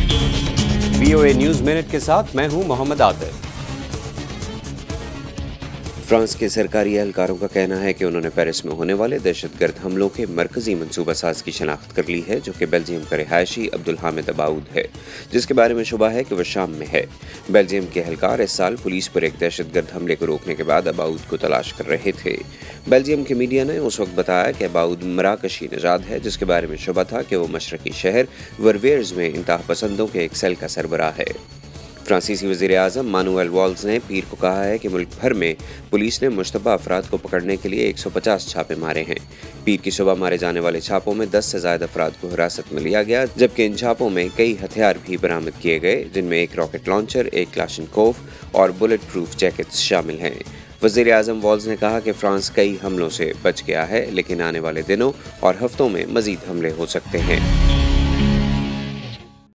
VOA news minute के साथ मैं हूं मोहम्मद आतिफ। फ्रांस के सरकारी एहलकारों का कहना है कि उन्होंने पेरिस में होने वाले दहशतगर्द हमलों के मरकजी मंसूबासाज की शनाख्त कर ली है, जो कि बेल्जियम का रिहायशी अब्दुल हामिद अबाउद है, जिसके बारे में शुबा है कि वह शाम में है। बेल्जियम के एहलकार इस साल पुलिस पर एक दहशतगर्द हमले को रोकने के बाद अबाउद को तलाश कर रहे थे। बेल्जियम के मीडिया ने उस वक्त बताया कि अबाउद मराकशी नजाद है, जिसके बारे में शुबा था कि वो मशरकी शहर वर्वियर्स में इंतहा पसंदों के एक सेल का सरबराह है। फ्रांसीसी वज़ीर-ए-आज़म मानुएल वॉल्स ने पीर को कहा है कि मुल्क भर में पुलिस ने मुश्तबा अफराद को पकड़ने के लिए 150 छापे मारे हैं। पीर की सुबह मारे जाने वाले छापों में 10 से ज़्यादा अफराद को हिरासत में लिया गया, जबकि इन छापों में कई हथियार भी बरामद किए गए, जिनमें एक रॉकेट लॉन्चर, एक क्लाशनकोव और बुलेट प्रूफ जैकेट्स शामिल हैं। वज़ीर-ए-आज़म वॉल्स ने कहा कि फ्रांस कई हमलों से बच गया है, लेकिन आने वाले दिनों और हफ्तों में मज़ीद हमले हो सकते हैं।